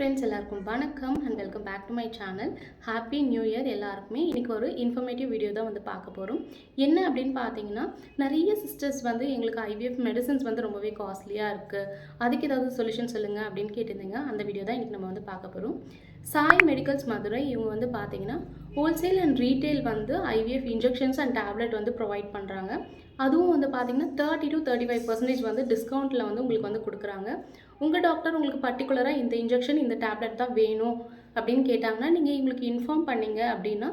Friends, எல்லாருக்கும் வணக்கம் and welcome back to my channel. Happy new year எல்லாருக்குமே. இன்றைக்கி ஒரு இன்ஃபர்மேட்டிவ் வீடியோ தான் வந்து பார்க்க போகிறோம். என்ன அப்படின்னு பார்த்தீங்கன்னா, நிறைய சிஸ்டர்ஸ் வந்து எங்களுக்கு ஐவிஎஃப் மெடிசன்ஸ் வந்து ரொம்பவே காஸ்ட்லியாக இருக்குது, அதுக்கு ஏதாவது சொல்யூஷன் சொல்லுங்கள் அப்படின்னு கேட்டிருந்தீங்க. அந்த வீடியோ தான் இன்றைக்கி நம்ம வந்து பார்க்க போகிறோம். சாய் மெடிக்கல்ஸ் மதுரை இவங்க வந்து பார்த்தீங்கன்னா ஹோல்சேல் அண்ட் ரீட்டெயில் வந்து ஐவிஎஃப் இன்ஜெக்ஷன்ஸ் அண்ட் டேப்லெட் வந்து ப்ரொவைட் பண்ணுறாங்க. அதுவும் வந்து பார்த்தீங்கன்னா 30 to 35% வந்து டிஸ்கவுண்ட்டில் வந்து உங்களுக்கு வந்து கொடுக்குறாங்க. உங்கள் டாக்டர் உங்களுக்கு பர்டிகுலராக இந்த இன்ஜெக்ஷன் இந்த டேப்லெட் தான் வேணும் அப்படின்னு கேட்டாங்கன்னா நீங்கள் இவங்களுக்கு இன்ஃபார்ம் பண்ணிங்க அப்படின்னா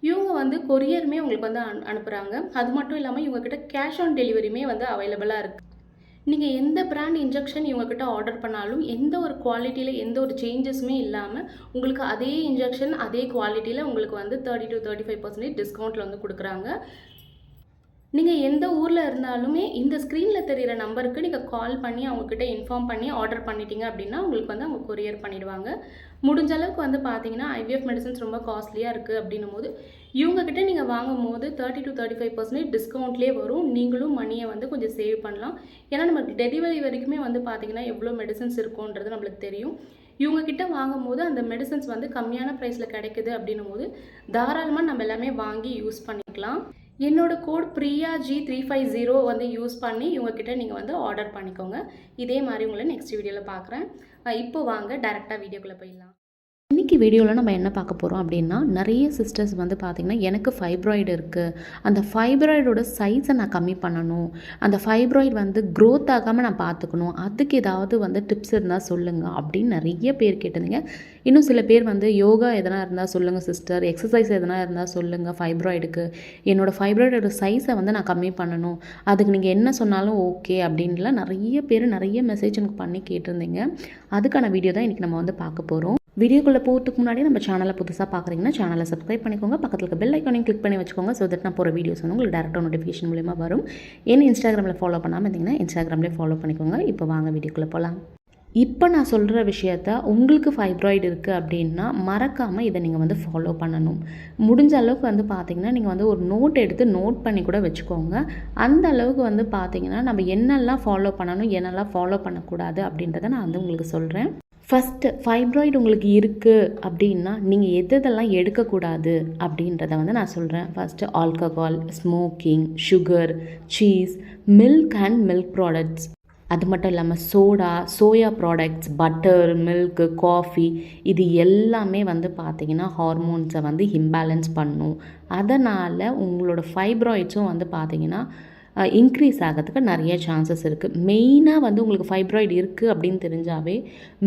இவங்க வந்து கொரியருமே உங்களுக்கு வந்து அனுப்புகிறாங்க. அது மட்டும் இல்லாமல் இவங்கக்கிட்ட கேஷ் ஆன் டெலிவரியுமே வந்து அவைலபிளாக இருக்குது. நீங்கள் எந்த பிராண்ட் இன்ஜெக்ஷன் இவங்கக்கிட்ட ஆர்டர் பண்ணாலும் எந்த ஒரு குவாலிட்டியில் எந்த ஒரு சேஞ்சஸுமே இல்லாமல் உங்களுக்கு அதே இன்ஜெக்ஷன் அதே குவாலிட்டியில் உங்களுக்கு வந்து 30 to 35% டிஸ்கவுண்ட்டில் வந்து கொடுக்குறாங்க. நீங்கள் எந்த ஊரில் இருந்தாலுமே இந்த ஸ்க்ரீனில் தெரிகிற நம்பருக்கு நீங்கள் கால் பண்ணி அவங்கக்கிட்ட இன்ஃபார்ம் பண்ணி ஆர்டர் பண்ணிட்டீங்க அப்படின்னா உங்களுக்கு வந்து அவங்க கொரியர் பண்ணிவிடுவாங்க. முடிஞ்ச அளவுக்கு வந்து பார்த்தீங்கன்னா ஐவிஎஃப் மெடிசன்ஸ் ரொம்ப காஸ்ட்லியாக இருக்குது அப்படின்னும் போது இவங்கக்கிட்ட நீங்கள் வாங்கும் போது 30 to 35% டிஸ்கவுண்ட்லேயே வரும். நீங்களும் மணியை வந்து கொஞ்சம் சேவ் பண்ணலாம். ஏன்னா நமக்கு டெலிவரி வரைக்குமே வந்து பார்த்தீங்கன்னா எவ்வளோ மெடிசன்ஸ் இருக்குன்றது நம்மளுக்கு தெரியும். இவங்கக்கிட்ட வாங்கும் போது அந்த மெடிசன்ஸ் வந்து கம்மியான ப்ரைஸில் கிடைக்குது அப்படின்னும் போது தாராளமாக நம்ம எல்லாமே வாங்கி யூஸ் பண்ணிக்கலாம். என்னோட கோட் PRIYA350 வந்து யூஸ் பண்ணி இவங்கக்கிட்ட நீங்கள் வந்து ஆர்டர் பண்ணிக்கோங்க. இதே மாதிரி உங்களை நெக்ஸ்ட் வீடியோவில் பார்க்குறேன். இப்போ வாங்க டைரெக்டாக வீடியோக்குள்ளே போயிடலாம். இன்றைக்கி வீடியோவில் நம்ம என்ன பார்க்க போகிறோம் அப்படின்னா, நிறைய சிஸ்டர்ஸ் வந்து பார்த்திங்கன்னா எனக்கு ஃபைப்ராய்டு இருக்குது, அந்த ஃபைப்ராய்டோட சைஸை நான் கம்மி பண்ணணும், அந்த ஃபைப்ராய்டு வந்து க்ரோத் ஆகாமல் நான் பார்த்துக்கணும், அதுக்கு ஏதாவது வந்து டிப்ஸ் இருந்தால் சொல்லுங்கள் அப்படின்னு நிறைய பேர் கேட்டிருந்தீங்க. இன்னும் சில பேர் வந்து யோகா எதனா இருந்தால் சொல்லுங்கள் சிஸ்டர், எக்ஸசைஸ் எதனா இருந்தால் சொல்லுங்கள் ஃபைப்ராய்டுக்கு, என்னோடய ஃபைப்ராய்டோட சைஸை வந்து நான் கம்மி பண்ணணும், அதுக்கு நீங்கள் என்ன சொன்னாலும் ஓகே அப்படின்லாம் நிறைய பேர் நிறைய மெசேஜ் எனக்கு பண்ணி கேட்டிருந்தீங்க. அதுக்கான வீடியோ தான் இன்றைக்கி நம்ம வந்து பார்க்க போகிறோம். வீடியோக்குள்ளே போகிறதுக்கு முன்னாடி நம்ம சேனலை புதுசாக பார்க்குறீங்கன்னா சேனலை சப்ஸ்கிரைப் பண்ணிக்கோங்க, பக்கத்தில் இருக்க பெல் ஐக்கானையும் கிளிக் பண்ணி வச்சுக்கோங்க. ஸோ தட் நான் போகிற வீடியோஸ் வந்து உங்களுக்கு டேரெக்டாக நோட்டிஃபிகேஷன் மூலிமா வரும். என்ன இன்ஸ்டாகிராமில் ஃபாலோ பண்ணாமல் இருந்தீங்கன்னா இன்ஸ்டாகிராம்லேயே ஃபாலோ பண்ணிக்கோங்க. இப்போ வாங்க வீடியோக்குள்ளே போகலாம். இப்போ நான் சொல்கிற விஷயத்த உங்களுக்கு ஃபைப்ராய்டு இருக்குது அப்படின்னா மறக்காமல் இதை நீங்கள் வந்து ஃபாலோ பண்ணணும். முடிஞ்ச அளவுக்கு வந்து பார்த்திங்கன்னா நீங்கள் வந்து ஒரு நோட் எடுத்து நோட் பண்ணி கூட வச்சுக்கோங்க. அந்த அளவுக்கு வந்து பார்த்திங்கன்னா நம்ம என்னெல்லாம் ஃபாலோ பண்ணணும் என்னெல்லாம் ஃபாலோ பண்ணக்கூடாது அப்படின்றத நான் வந்து உங்களுக்கு சொல்கிறேன். ஃபஸ்ட்டு ஃபைப்ராய்டு உங்களுக்கு இருக்குது அப்படின்னா நீங்கள் எதெல்லாம் எடுக்கக்கூடாது அப்படின்றத வந்து நான் சொல்கிறேன். First alcohol, smoking, sugar, cheese, milk and milk products, அது மட்டும் இல்லாமல் soda, soya products, butter, milk, coffee, இது எல்லாமே வந்து பார்த்திங்கன்னா ஹார்மோன்ஸை வந்து இம்பேலன்ஸ் பண்ணும். அதனால் உங்களோட ஃபைப்ராய்ட்ஸும் வந்து பார்த்திங்கன்னா இன்க்ரீஸ் ஆகிறதுக்கு நிறைய சான்சஸ் இருக்குது. மெயினாக வந்து உங்களுக்கு ஃபைப்ராய்டு இருக்குது அப்படின்னு தெரிஞ்சாவே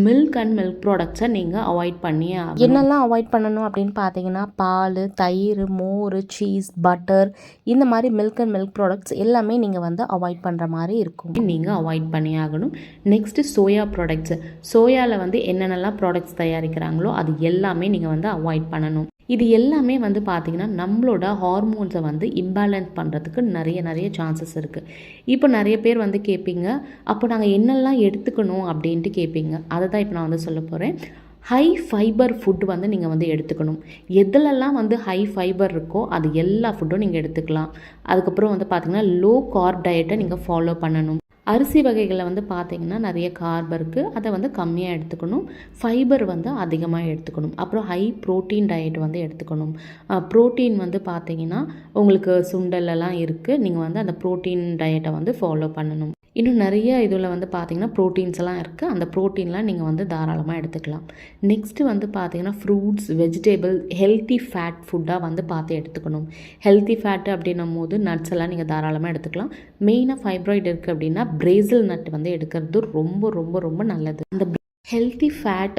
மில்க் அண்ட் மில்க் ப்ராடக்ட்ஸை நீங்கள் அவாய்ட் பண்ணியே ஆகணும். என்னெல்லாம் அவாய்ட் பண்ணணும் அப்படின்னு பார்த்தீங்கன்னா பால், தயிர், மோர், சீஸ், பட்டர், இந்த மாதிரி மில்க் அண்ட் மில்க் ப்ராடக்ட்ஸ் எல்லாமே நீங்கள் வந்து அவாய்ட் பண்ணுற மாதிரி இருக்கும். நீங்கள் அவாய்ட் பண்ணி ஆகணும். நெக்ஸ்ட்டு சோயா ப்ராடக்ட்ஸு, சோயாவில் வந்து என்னென்னலாம் ப்ராடக்ட்ஸ் தயாரிக்கிறாங்களோ அது எல்லாமே நீங்கள் வந்து அவாய்ட் பண்ணணும். இது எல்லாமே வந்து பார்த்திங்கன்னா நம்மளோட ஹார்மோன்ஸை வந்து இம்பேலன்ஸ் பண்ணுறதுக்கு நிறைய சான்சஸ் இருக்குது. இப்போ நிறைய பேர் வந்து கேட்பீங்க, அப்போ நாங்கள் என்னெல்லாம் எடுத்துக்கணும் அப்படின்ட்டு கேட்பீங்க. அதை தான் இப்போ நான் வந்து சொல்ல போகிறேன். ஹை ஃபைபர் ஃபுட் வந்து நீங்கள் வந்து எடுத்துக்கணும். எதுலெல்லாம் வந்து ஹை ஃபைபர் இருக்கோ அது எல்லா ஃபுட்டும் நீங்கள் எடுத்துக்கலாம். அதுக்கப்புறம் வந்து பார்த்திங்கன்னா லோ கார்ப் டயட்டை நீங்கள் ஃபாலோ பண்ணணும். அரிசி வகைகளில் வந்து பார்த்திங்கன்னா நிறைய கார்ப் இருக்குது, அதை வந்து கம்மியாக எடுத்துக்கணும். ஃபைபர் வந்து அதிகமாக எடுத்துக்கணும். அப்புறம் ஹை ப்ரோட்டீன் டயட் வந்து எடுத்துக்கணும். ப்ரோட்டீன் வந்து பார்த்திங்கன்னா உங்களுக்கு சுண்டலெல்லாம் இருக்குது, நீங்கள் வந்து அந்த ப்ரோட்டீன் டயட்டை வந்து ஃபாலோ பண்ணணும். இன்னும் நிறைய இதில் வந்து பார்த்திங்கன்னா ப்ரோட்டீன்ஸ் எல்லாம் இருக்குது, அந்த ப்ரோட்டீன்லாம் நீங்கள் வந்து தாராளமாக எடுத்துக்கலாம். நெக்ஸ்ட்டு வந்து பார்த்திங்கன்னா ஃப்ரூட்ஸ், வெஜிடபிள், ஹெல்த்தி ஃபேட் ஃபுட்டாக வந்து பார்த்து எடுத்துக்கணும். ஹெல்த்தி ஃபேட்டு அப்படின்னும் போது நட்ஸ் எல்லாம் நீங்கள் தாராளமாக எடுத்துக்கலாம். மெயினாக ஃபைப்ராய்டு இருக்குது அப்படின்னா பிரேசில் நட் வந்து எடுக்கிறது ரொம்ப ரொம்ப ரொம்ப நல்லது. அந்த ஹெல்த்தி ஃபேட்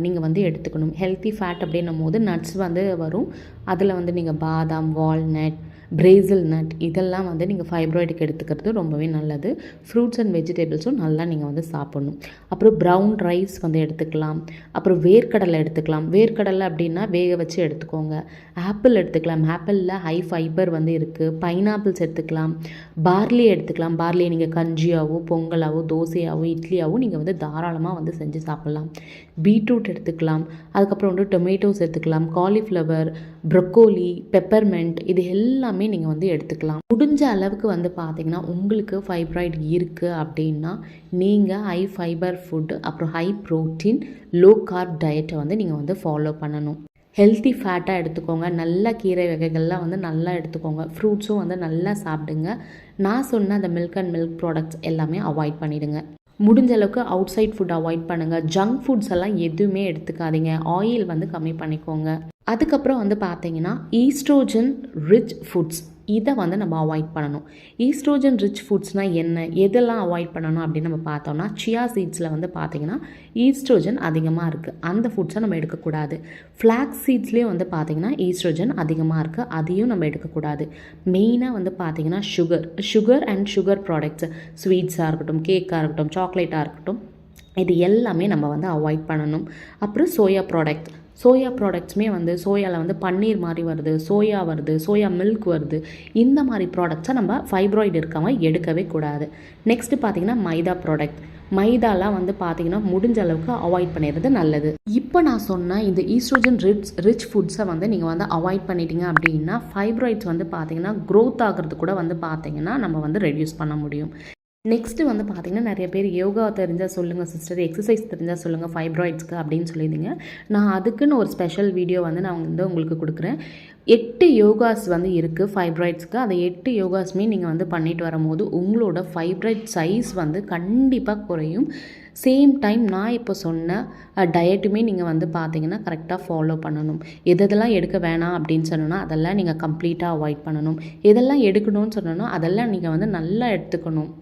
நீங்கள் வந்து எடுத்துக்கணும். ஹெல்த்தி ஃபேட் அப்படின்னும் போது நட்ஸ் வந்து வரும், அதில் வந்து நீங்கள் பாதாம், வால்நட், பிரேசில் நட் இதெல்லாம் வந்து நீங்கள் ஃபைப்ராய்டுக்கு எடுத்துக்கிறது ரொம்பவே நல்லது. ஃப்ரூட்ஸ் அண்ட் வெஜிடபிள்ஸும் நல்லா நீங்கள் வந்து சாப்பிட்ணும். அப்புறம் ப்ரௌன் ரைஸ் வந்து எடுத்துக்கலாம். அப்புறம் வேர்க்கடலை எடுத்துக்கலாம். வேர்க்கடலை அப்படின்னா வேக வச்சு எடுத்துக்கோங்க. ஆப்பிள் எடுத்துக்கலாம், ஆப்பிளில் ஹை ஃபைபர் வந்து இருக்குது. பைனாப்பிள்ஸ் எடுத்துக்கலாம். பார்லி எடுத்துக்கலாம். பார்லியை நீங்கள் கஞ்சியாவோ, பொங்கலாவோ, தோசையாவோ, இட்லியாவோ நீங்கள் வந்து தாராளமாக வந்து செஞ்சு சாப்பிட்லாம். பீட்ரூட் எடுத்துக்கலாம். அதுக்கப்புறம் வந்து டொமேட்டோஸ் எடுத்துக்கலாம். காலிஃப்ளவர், ப்ரொக்கோலி, பெப்பர்மெண்ட், இது எல்லாமே எல்லாமே நீங்கள் வந்து எடுத்துக்கலாம். முடிஞ்ச அளவுக்கு வந்து பார்த்திங்கன்னா உங்களுக்கு ஃபைப்ராய்டு இருக்குது அப்படின்னா நீங்கள் ஹை ஃபைபர் ஃபுட்டு, அப்புறம் ஹை ப்ரோட்டீன், லோ கார்ப் டயட்டை வந்து நீங்கள் வந்து ஃபாலோ பண்ணணும். ஹெல்த்தி ஃபேட்டாக எடுத்துக்கோங்க. நல்ல கீரை வகைகள்லாம் வந்து நல்லா எடுத்துக்கோங்க. ஃப்ரூட்ஸும் வந்து நல்லா சாப்பிடுங்க. நான் சொன்ன அந்த மில்க் அண்ட் மில்க் ப்ராடக்ட்ஸ் எல்லாமே அவாய்ட் பண்ணிவிடுங்க. முடிஞ்ச அளவுக்கு அவுட் சைட் ஃபுட் அவாய்ட் பண்ணுங்கள். ஜங்க் ஃபுட்ஸ் எல்லாம் எதுவுமே எடுத்துக்காதீங்க. ஆயில் வந்து கம்மி பண்ணிக்கோங்க. அதுக்கப்புறம் வந்து பார்த்தீங்கன்னா ஈஸ்ட்ரோஜன் ரிச் ஃபுட்ஸ் இதை வந்து நம்ம அவாய்ட் பண்ணணும். ஈஸ்ட்ரோஜன் ரிச் ஃபுட்ஸ்னால் என்ன, எதெல்லாம் அவாய்ட் பண்ணணும் அப்படின்னு நம்ம பார்த்தோம்னா, சியா சீட்ஸில் வந்து பார்த்திங்கன்னா ஈஸ்ட்ரோஜன் அதிகமாக இருக்குது. அந்த ஃபுட்ஸை நம்ம எடுக்கக்கூடாது. ஃப்ளாக்ஸ் சீட்ஸ்லேயும் வந்து பார்த்திங்கன்னா ஈஸ்ட்ரோஜன் அதிகமாக இருக்குது. அதையும் நம்ம எடுக்கக்கூடாது. மெயினாக வந்து பார்த்திங்கன்னா சுகர் அண்ட் சுகர் ப்ராடக்ட்ஸ், ஸ்வீட்ஸாக இருக்கட்டும், கேக்காக இருக்கட்டும், சாக்லேட்டாக இருக்கட்டும், இது எல்லாமே நம்ம வந்து அவாய்ட் பண்ணணும். அப்புறம் சோயா ப்ராடக்ட்ஸுமே வந்து சோயாவில் வந்து பன்னீர் மாதிரி வருது, சோயா வருது, சோயா மில்க் வருது. இந்த மாதிரி ப்ராடக்ட்ஸை நம்ம ஃபைப்ராய்டு இருக்கவங்க எடுக்கவே கூடாது. நெக்ஸ்ட்டு பார்த்திங்கன்னா மைதாலாம் வந்து பார்த்திங்கன்னா முடிஞ்ச அளவுக்கு அவாய்ட் பண்ணிடுறது நல்லது. இப்போ நான் சொன்ன இந்த ஈஸ்ட்ரோஜன் ரிச் ஃபுட்ஸை வந்து நீங்கள் வந்து அவாய்ட் பண்ணிட்டீங்க அப்படின்னா ஃபைப்ராய்ட்ஸ் வந்து பார்த்திங்கன்னா க்ரோத் ஆகிறது கூட வந்து பார்த்திங்கன்னா நம்ம வந்து ரெடியூஸ் பண்ண முடியும். நெக்ஸ்ட்டு வந்து பார்த்திங்கன்னா நிறைய பேர் யோகா தெரிஞ்சால் சொல்லுங்கள் சிஸ்டர், எக்ஸசைஸ் தெரிஞ்சால் சொல்லுங்கள் ஃபைப்ராய்ட்ஸ்க்கு அப்படின்னு சொல்லியிருந்தீங்க. நான் அதுக்குன்னு ஒரு ஸ்பெஷல் வீடியோ வந்து நான் வந்து உங்களுக்கு கொடுக்குறேன். 8 யோகாஸ் வந்து இருக்குது ஃபைப்ராய்ட்ஸ்க்கு. அந்த 8 யோகாஸுமே நீங்கள் வந்து பண்ணிட்டு வரும்போது உங்களோட ஃபைப்ராய்ட் சைஸ் வந்து கண்டிப்பாக குறையும். சேம் டைம் நான் இப்போ சொன்ன டயட்டுமே நீங்கள் வந்து பார்த்தீங்கன்னா கரெக்டாக ஃபாலோ பண்ணணும். எதெல்லாம் எடுக்க வேணாம் அப்படின்னு சொன்னோன்னா அதெல்லாம் நீங்கள் கம்ப்ளீட்டாக அவாய்ட் பண்ணணும். எதெல்லாம் எடுக்கணும்னு சொன்னோன்னா அதெல்லாம் நீங்கள் வந்து நல்லா எடுத்துக்கணும்.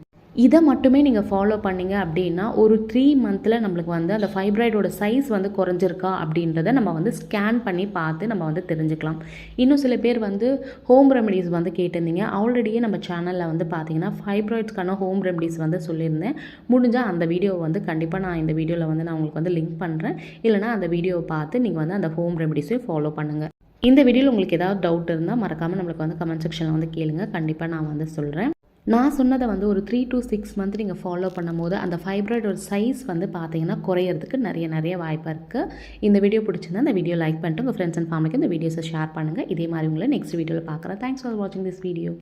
இதை மட்டுமே நீங்கள் ஃபாலோ பண்ணிங்க அப்படின்னா ஒரு 3 மந்தில் நம்மளுக்கு வந்து அந்த ஃபைப்ராய்டோட சைஸ் வந்து குறைஞ்சிருக்கா அப்படின்றத நம்ம வந்து ஸ்கேன் பண்ணி பார்த்து நம்ம வந்து தெரிஞ்சுக்கலாம். இன்னும் சில பேர் வந்து ஹோம் ரெமடிஸ் வந்து கேட்டிருந்தீங்க. ஆல்ரெடியே நம்ம சேனலில் வந்து பார்த்தீங்கன்னா ஃபைப்ராய்ட்ஸ்க்கான ஹோம் ரெமடிஸ் வந்து சொல்லியிருந்தேன். முடிஞ்சால் அந்த வீடியோவை வந்து கண்டிப்பாக நான் இந்த வீடியோவில் வந்து நான் உங்களுக்கு வந்து லிங்க் பண்ணுறேன். இல்லைனா அந்த வீடியோவை பார்த்து நீங்கள் வந்து அந்த ஹோம் ரெமடிஸையும் ஃபாலோ பண்ணுங்கள். இந்த வீடியோவில் உங்களுக்கு ஏதாவது டவுட் இருந்தால் மறக்காமல் நம்மளுக்கு வந்து கமெண்ட் செக்ஷனில் வந்து கேளுங்க. கண்டிப்பாக நான் வந்து சொல்கிறேன். நான் சொன்னதை வந்து ஒரு 3 to 6 மந்த் நீங்கள் ஃபாலோ பண்ணும்போது அந்த ஃபைப்ராய்டோட சைஸ் வந்து பார்த்தீங்கன்னா குறையிறதுக்கு நிறைய வாய்ப்பு இருக்குது. இந்த வீடியோ பிடிச்சிருந்தா இந்த வீடியோ லைக் பண்ணிட்டு உங்கள் ஃப்ரெண்ட்ஸ் அண்ட் ஃபேமிலிக்கு இந்த வீடியோஸை ஷேர் பண்ணுங்கள். இதே மாதிரி உங்களை நெக்ஸ்ட் வீடியோவில் பார்க்குறேன். தேங்க்ஸ் ஃபார் வாட்சிங் திஸ் வீடியோ.